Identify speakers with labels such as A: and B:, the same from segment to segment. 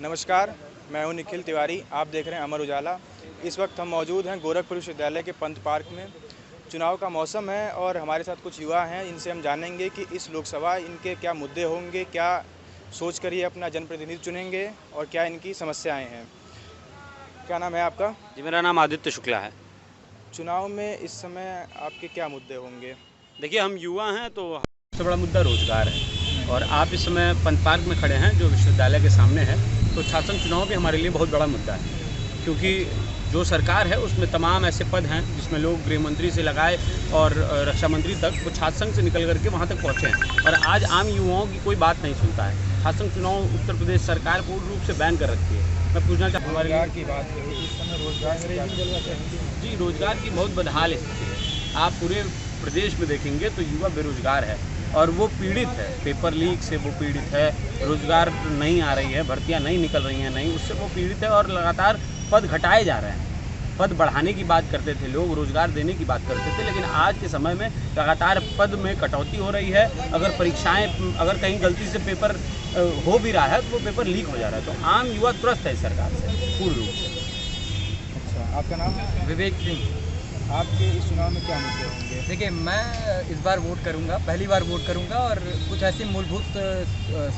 A: नमस्कार, मैं हूं निखिल तिवारी। आप देख रहे हैं अमर उजाला। इस वक्त हम मौजूद हैं गोरखपुर विश्वविद्यालय के पंत पार्क में। चुनाव का मौसम है और हमारे साथ कुछ युवा हैं। इनसे हम जानेंगे कि इस लोकसभा इनके क्या मुद्दे होंगे, क्या सोच कर ये अपना जनप्रतिनिधि चुनेंगे और क्या इनकी समस्याएं हैं। क्या नाम है आपका?
B: जी, मेरा नाम आदित्य शुक्ला है।
A: चुनाव में इस समय आपके क्या मुद्दे होंगे?
B: देखिए, हम युवा हैं तो सबसे बड़ा मुद्दा रोज़गार है और आप इस समय पंत पार्क में खड़े हैं जो विश्वविद्यालय के सामने है। तो शासन चुनाव भी हमारे लिए बहुत बड़ा मुद्दा है, क्योंकि जो सरकार है उसमें तमाम ऐसे पद हैं जिसमें लोग गृह मंत्री से लगाए और रक्षा मंत्री तक वो छात्र संघ से निकल करके वहाँ तक पहुँचे हैं और आज आम युवाओं की कोई बात नहीं सुनता है। छात्र संघ चुनाव उत्तर प्रदेश सरकार पूर्ण रूप से बैन कर रखी है। मैं पूछना चाहता हूँ
A: रोजगार की बात करें, इस समय रोजगार
B: जी, रोजगार की बहुत बदहाल स्थिति है। आप पूरे प्रदेश में देखेंगे तो युवा बेरोजगार है और वो पीड़ित है। पेपर लीक से वो पीड़ित है, रोजगार नहीं आ रही है, भर्तियां नहीं निकल रही हैं, नहीं, उससे वो पीड़ित है और लगातार पद घटाए जा रहे हैं। पद बढ़ाने की बात करते थे लोग, रोजगार देने की बात करते थे, लेकिन आज के समय में लगातार पद में कटौती हो रही है। अगर परीक्षाएं, अगर कहीं गलती से पेपर हो भी रहा है तो वो पेपर लीक हो जा रहा है। तो आम युवा त्रस्त है सरकार से पूर्ण रूप से।
A: अच्छा, आपका नाम?
C: विवेक सिंह।
A: आपके इस चुनाव में क्या मुद्दे होंगे?
C: देखिए, मैं इस बार वोट करूंगा, पहली बार वोट करूंगा और कुछ ऐसी मूलभूत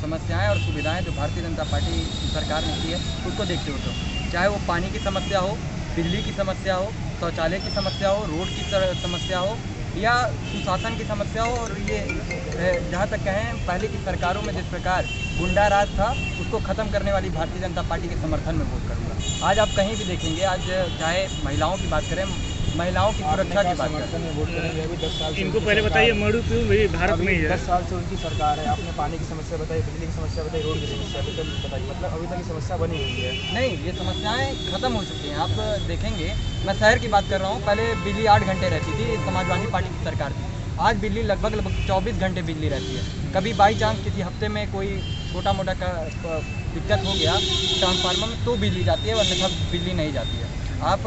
C: समस्याएं और सुविधाएं जो भारतीय जनता पार्टी की सरकार ने की है उसको देखते हुए, तो चाहे वो पानी की समस्या हो, बिजली की समस्या हो, शौचालय की समस्या हो, रोड की समस्या हो या सुशासन की समस्या हो। और ये जहाँ तक कहें, पहले की सरकारों में जिस प्रकार गुंडा राज था उसको ख़त्म करने वाली भारतीय जनता पार्टी के समर्थन में वोट करूँगा। आज आप कहीं भी देखेंगे, आज चाहे महिलाओं की बात करें, महिलाओं की सुरक्षा की बात करें,
A: वोट करेंगे। अभी 10 साल से
D: इनको पहले बताइए, मरु क्यों भी भारत में ही है?
A: 10 साल से उनकी सरकार है। आपने पानी की समस्या बताई, बिजली की समस्या बताई, रोड की समस्या बताई, मतलब अभी तक ये समस्या बनी हुई है।
C: नहीं, ये समस्याएं खत्म हो चुकी हैं। आप देखेंगे, मैं शहर की बात कर रहा हूँ, पहले बिजली 8 घंटे रहती थी, समाजवादी पार्टी की सरकार थी। आज बिजली लगभग 24 घंटे बिजली रहती है। कभी बाई चांस किसी हफ्ते में कोई छोटा मोटा दिक्कत हो गया ट्रांसफार्मर में तो बिजली जाती है, वरना बिजली नहीं जाती है। आप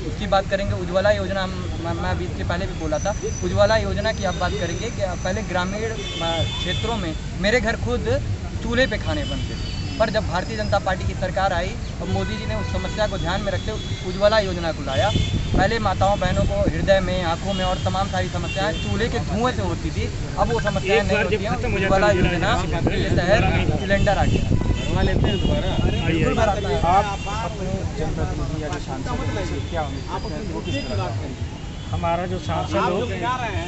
C: उसकी बात करेंगे, उज्ज्वला योजना, मैं अभी इसके पहले भी बोला था, उज्ज्वला योजना की आप बात करेंगे कि पहले ग्रामीण क्षेत्रों में मेरे घर खुद चूल्हे पे खाने बनते थे, पर जब भारतीय जनता पार्टी की सरकार आई और मोदी जी ने उस समस्या को ध्यान में रखते उज्ज्वला योजना को लाया। पहले माताओं बहनों को हृदय में, आंखों में और तमाम सारी समस्याएं चूल्हे के धुएं से होती थी, अब वो समस्याएं नहीं होती हैं। उज्ज्वला योजना के तहत सिलेंडर आ गया।
B: लेते हैं दोबारा।
A: आप अपने जनप्रतिनिधि या जो सांसद क्या वो किस तरह का?
D: हमारा जो सांसद हो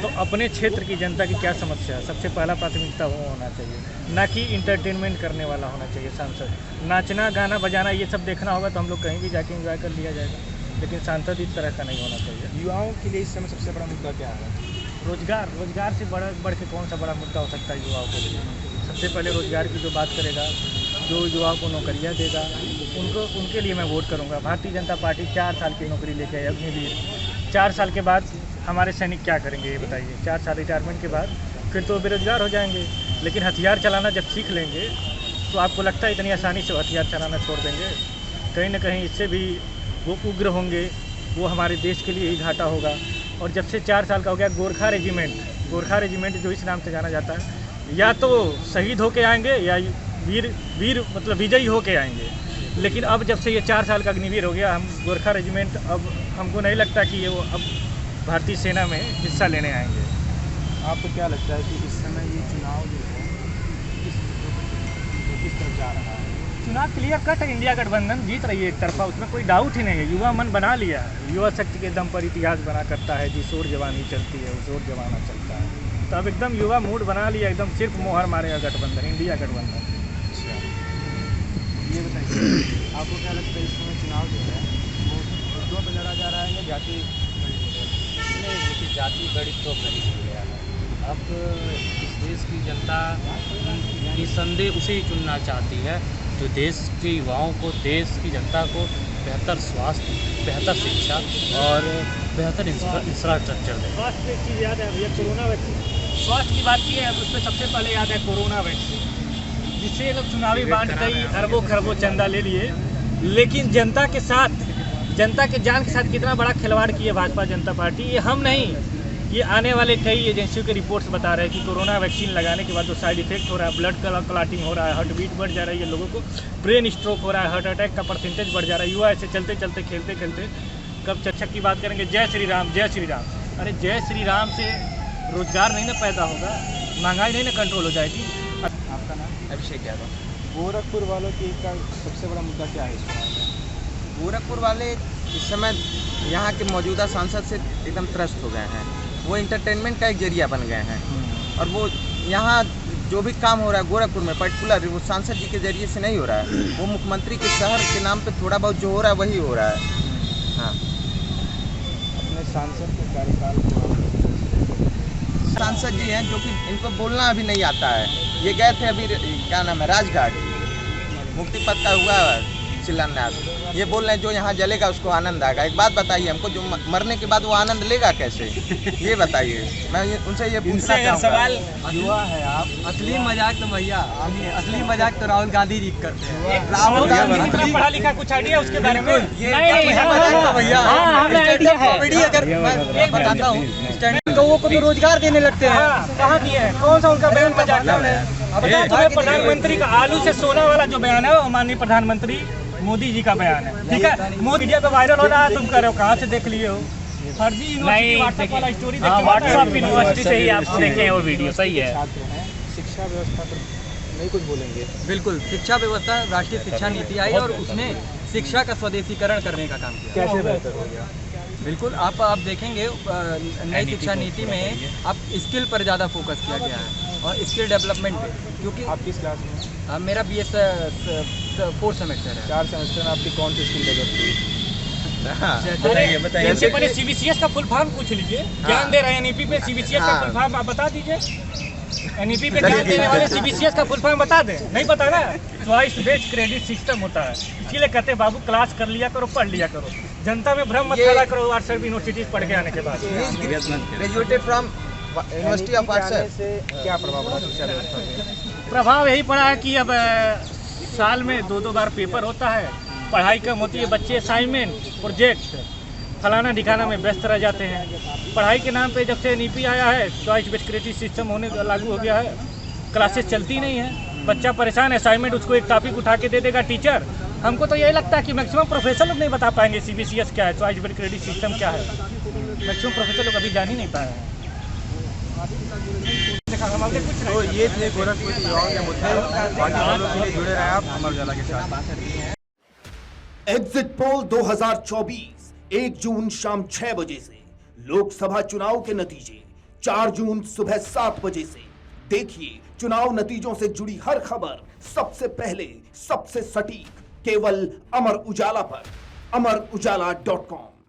D: तो अपने क्षेत्र की जनता की क्या समस्या है, सबसे पहला प्राथमिकता वो होना चाहिए, ना कि इंटरटेनमेंट करने वाला होना चाहिए सांसद। नाचना गाना बजाना ये सब देखना होगा तो हम लोग कहीं भी जाके एंजॉय कर लिया जाएगा, लेकिन सांसद इस तरह का नहीं होना चाहिए।
A: युवाओं के लिए इस समय सबसे बड़ा मुद्दा क्या है?
D: रोजगार से बढ़ के कौन सा बड़ा मुद्दा हो सकता है युवाओं के लिए? सबसे पहले रोजगार की जो बात करेगा, जो युवाओं को नौकरियां देगा, उनके लिए मैं वोट करूंगा। भारतीय जनता पार्टी 4 साल की नौकरी लेके आई अग्निवीर। 4 साल के बाद हमारे सैनिक क्या करेंगे ये बताइए? 4 साल रिटायरमेंट के बाद फिर तो बेरोजगार हो जाएंगे। लेकिन हथियार चलाना जब सीख लेंगे तो आपको लगता है इतनी आसानी से हथियार चलाना छोड़ देंगे? कहीं ना कहीं इससे भी वो उग्र होंगे, वो हमारे देश के लिए ही घाटा होगा। और जब से 4 साल का हो गया गोरखा रेजिमेंट जो इस नाम से जाना जाता है, या तो शहीद होके आएंगे या वीर मतलब विजयी होके आएंगे। लेकिन अब जब से ये 4 साल का अग्निवीर हो गया, हम गोरखा रेजिमेंट, अब हमको नहीं लगता कि ये वो अब भारतीय सेना में हिस्सा लेने आएंगे।
A: आपको क्या लगता है कि इस समय ये चुनाव जो है किस तरफ जा रहा है?
D: चुनाव क्लियर कट है, इंडिया गठबंधन जीत रही है एक तरफा, उसमें कोई डाउट ही नहीं है। युवा मन बना लिया, युवा शक्ति के दम पर इतिहास बना करता है, जिस ओर जवानी चलती है उस ओर जमाना चलता है। तो अब एकदम युवा मूड बना लिया, एकदम सिर्फ मोहर मारेगा गठबंधन, इंडिया गठबंधन।
A: अच्छा, ये बताइए, आपको क्या लगता है इस समय चुनाव जो है वो मुद्दों पर लड़ा जा रहा है या जाति?
B: नहीं, देखिए, जाति गणित तो नहीं हो गया है। अब इस देश की जनता निसंदेह उसे ही चुनना चाहती है जो देश के युवाओं को, देश की जनता को बेहतर स्वास्थ्य, बेहतर शिक्षा और बेहतर इंफ्रास्ट्रक्चर दे।
D: स्वास्थ्य की एक चीज़ याद है भैया, कोरोना वैक्सीन। स्वास्थ्य की बात की है, उसमें सबसे पहले याद है कोरोना वैक्सीन, जिससे ये लोग चुनावी बांट कई अरबों खरबों चंदा ले लिए, लेकिन जनता के साथ, जनता के जान के साथ कितना बड़ा खिलवाड़ की है भाजपा जनता पार्टी, ये हम नहीं, ये आने वाले कई एजेंसियों के रिपोर्ट्स बता रहे हैं कि कोरोना वैक्सीन लगाने के बाद जो साइड इफेक्ट हो रहा है, ब्लड क्लॉटिंग हो रहा है, हार्ट बीट बढ़ जा रहा है, ये लोगों को ब्रेन स्ट्रोक हो रहा है, हार्ट अटैक का परसेंटेज बढ़ जा रहा है। युवा ऐसे चलते चलते खेलते खेलते कब चर्चा की बात करेंगे जय श्री राम जय श्री राम। अरे जय श्री राम से रोजगार नहीं ना पैदा होगा, महंगाई नहीं ना कंट्रोल हो जाएगी।
A: आपका नाम?
C: अभिषेक यादव।
A: गोरखपुर वालों की का सबसे बड़ा मुद्दा क्या है इस चुनाव में?
E: गोरखपुर वाले इस समय यहाँ के मौजूदा सांसद से एकदम त्रस्त हो गए हैं। वो इंटरटेनमेंट का एक जरिया बन गए हैं और वो यहाँ जो भी काम हो रहा है गोरखपुर में पर्टिकुलर वो सांसद जी के जरिए से नहीं हो रहा है, वो मुख्यमंत्री के शहर के नाम पे थोड़ा बहुत जो हो रहा है वही हो रहा है। हाँ,
A: अपने सांसद के कार्यकाल को
E: सांसद जी हैं जो कि इनको बोलना अभी नहीं आता है। ये गए थे अभी क्या नाम है राजघाट, मुक्ति पथ का हुआ शिलान्यास। ये बोल रहे हैं जो यहाँ जलेगा उसको आनंद आएगा। एक बात बताइए हमको, जो मरने के बाद वो आनंद लेगा कैसे, ये बताइए। मैं उनसे ये पूछना चाहूँगा।
C: युवा है आप, असली मजाक तो भैया असली मजाक तो राहुल गांधी जी करते हैं। राहुल गांधी
D: पढ़ा लिखा कुछ आइडिया उसके बारे में?
C: भैया कॉमेडी अगर मैं बताता हूँ, स्टैंड लोगों को तो रोजगार देने लगते हैं।
D: कहाँ दिए हैं? कौन सा उनका बयान मजाक है? प्रधानमंत्री का आलू से सोना वाला जो बयान है वो माननीय प्रधानमंत्री मोदी जी का बयान है, ठीक है। मोदी मीडिया पे वायरल हो रहा है, तुम कह रहे हो कहाँ से देख लिए हो? फर्जी यूनिवर्सिटी वाला स्टोरी व्हाट्सएप यूनिवर्सिटी से ही आप देखे हैं वो वीडियो, सही है।
A: छात्र हैं, शिक्षा व्यवस्था पर नहीं कुछ बोलेंगे?
C: बिल्कुल, शिक्षा व्यवस्था राष्ट्रीय शिक्षा नीति आई और उसने शिक्षा का स्वदेशीकरण करने का काम किया।
A: कैसे बेहतर हो गया?
C: बिल्कुल, आप देखेंगे नई शिक्षा नीति में अब स्किल पर ज़्यादा फोकस किया गया है और स्किल डेवलपमेंट पे, क्योंकि
A: आप किस क्लास में?
C: मेरा BS 4th सेमेस्टर है।
A: 4 सेमेस्टर में आपकी कौन सी स्किल डेवलप हुई?
E: बताइए बताइए।
D: इससे पहले CBCS का फुल फॉर्म पूछ लीजिए। ज्ञान दे रहे हैं NEP पे, CBCS का फुल फॉर्म आप बता दीजिए। NEP पे ज्ञान देने वाले CBCS का फुल फॉर्म बता दें, नहीं पता ना? चॉइस बेस्ड क्रेडिट सिस्टम होता है, इसीलिए कहते हैं बाबू क्लास कर लिया करो, पढ़ लिया करो, जनता में भ्रम मत फैला करो। व्हाट्सएप यूनिवर्सिटी पढ़ के आने के बाद
E: graduated from university of WhatsApp
A: से क्या प्रभाव पड़ा शिक्षा व्यवस्था पे?
D: प्रभाव यही पड़ा है कि अब साल में 2-2 बार पेपर होता है, पढ़ाई कम होती है, बच्चे असाइनमेंट प्रोजेक्ट फलाना दिखाना में व्यस्त रह जाते हैं। पढ़ाई के नाम पे जब से NEP आया है, चॉइस बेस्ड क्रेडिट सिस्टम होने लागू हो गया है, क्लासेस चलती नहीं है, बच्चा परेशान है। असाइनमेंट उसको एक टॉपिक उठा के दे देगा टीचर। हमको तो यही लगता है कि मैक्सिमम प्रोफेसर लोग नहीं बता पाएंगे CBCS क्या है, चॉइस बेस्ड क्रेडिट सिस्टम क्या है। मैक्सिमम प्रोफेसर लोग अभी जान ही नहीं पाए हैं।
A: तो ये थे गोरखपुर के युवाओं के मुद्दे। बाकी खबरों के लिए जुड़े रहे आप अमर उजाला के साथ।
F: एग्जिट पोल 2024 1 जून शाम 6 बजे से, लोकसभा चुनाव के नतीजे 4 जून सुबह 7 बजे से। देखिए चुनाव नतीजों से जुड़ी हर खबर सबसे पहले, सबसे सटीक, केवल अमर उजाला पर, amarujala.com।